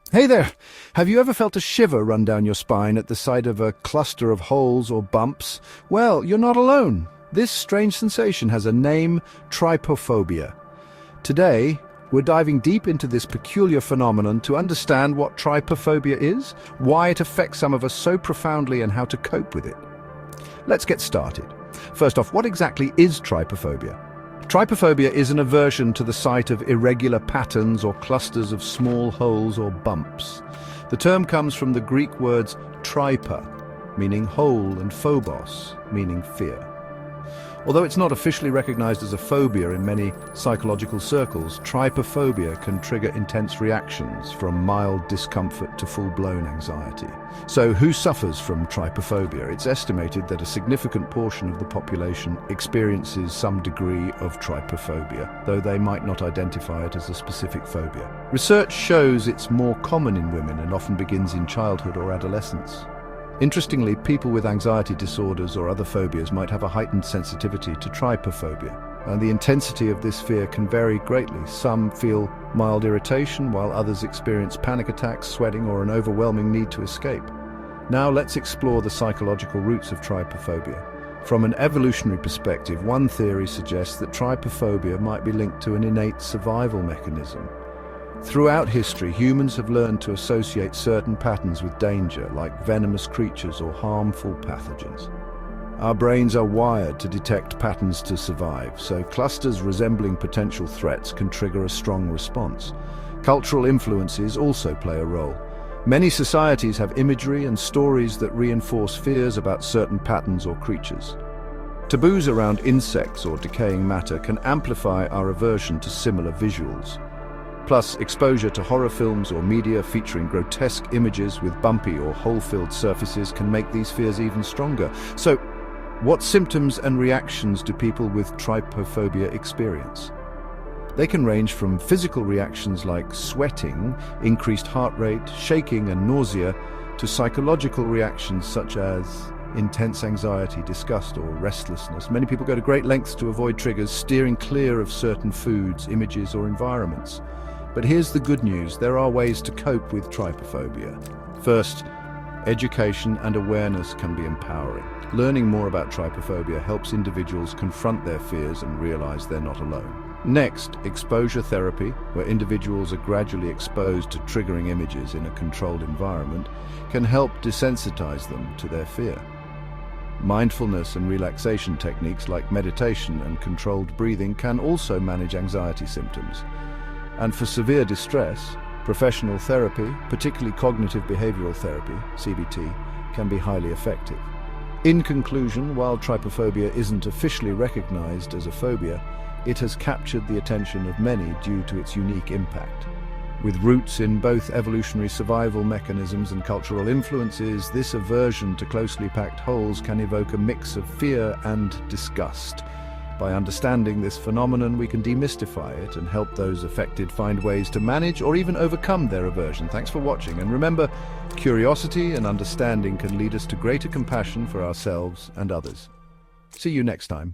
Hey there! Have you ever felt a shiver run down your spine at the sight of a cluster of holes or bumps? Well, you're not alone. This strange sensation has a name: trypophobia. Today, we're diving deep into this peculiar phenomenon to understand what trypophobia is, why it affects some of us so profoundly, and how to cope with it. Let's get started. First off, what exactly is trypophobia? Trypophobia is an aversion to the sight of irregular patterns or clusters of small holes or bumps. The term comes from the Greek words trypa, meaning hole, and phobos, meaning fear. Although it's not officially recognized as a phobia in many psychological circles, trypophobia can trigger intense reactions, from mild discomfort to full-blown anxiety. So who suffers from trypophobia? It's estimated that a significant portion of the population experiences some degree of trypophobia, though they might not identify it as a specific phobia. Research shows it's more common in women and often begins in childhood or adolescence. Interestingly, people with anxiety disorders or other phobias might have a heightened sensitivity to trypophobia, and the intensity of this fear can vary greatly. Some feel mild irritation, while others experience panic attacks, sweating, or an overwhelming need to escape. Now let's explore the psychological roots of trypophobia. From an evolutionary perspective, one theory suggests that trypophobia might be linked to an innate survival mechanism. Throughout history, humans have learned to associate certain patterns with danger, like venomous creatures or harmful pathogens. Our brains are wired to detect patterns to survive, so clusters resembling potential threats can trigger a strong response. Cultural influences also play a role. Many societies have imagery and stories that reinforce fears about certain patterns or creatures. Taboos around insects or decaying matter can amplify our aversion to similar visuals. Plus, exposure to horror films or media featuring grotesque images with bumpy or hole-filled surfaces can make these fears even stronger. So, what symptoms and reactions do people with trypophobia experience? They can range from physical reactions like sweating, increased heart rate, shaking, and nausea, to psychological reactions such as intense anxiety, disgust, or restlessness. Many people go to great lengths to avoid triggers, steering clear of certain foods, images, or environments. But here's the good news: there are ways to cope with trypophobia. First, education and awareness can be empowering. Learning more about trypophobia helps individuals confront their fears and realize they're not alone. Next, exposure therapy, where individuals are gradually exposed to triggering images in a controlled environment, can help desensitize them to their fear. Mindfulness and relaxation techniques like meditation and controlled breathing can also manage anxiety symptoms. And for severe distress, professional therapy, particularly cognitive behavioral therapy, CBT, can be highly effective. In conclusion, while trypophobia isn't officially recognized as a phobia, it has captured the attention of many due to its unique impact. With roots in both evolutionary survival mechanisms and cultural influences, this aversion to closely packed holes can evoke a mix of fear and disgust. By understanding this phenomenon, we can demystify it and help those affected find ways to manage or even overcome their aversion. Thanks for watching, and remember, curiosity and understanding can lead us to greater compassion for ourselves and others. See you next time.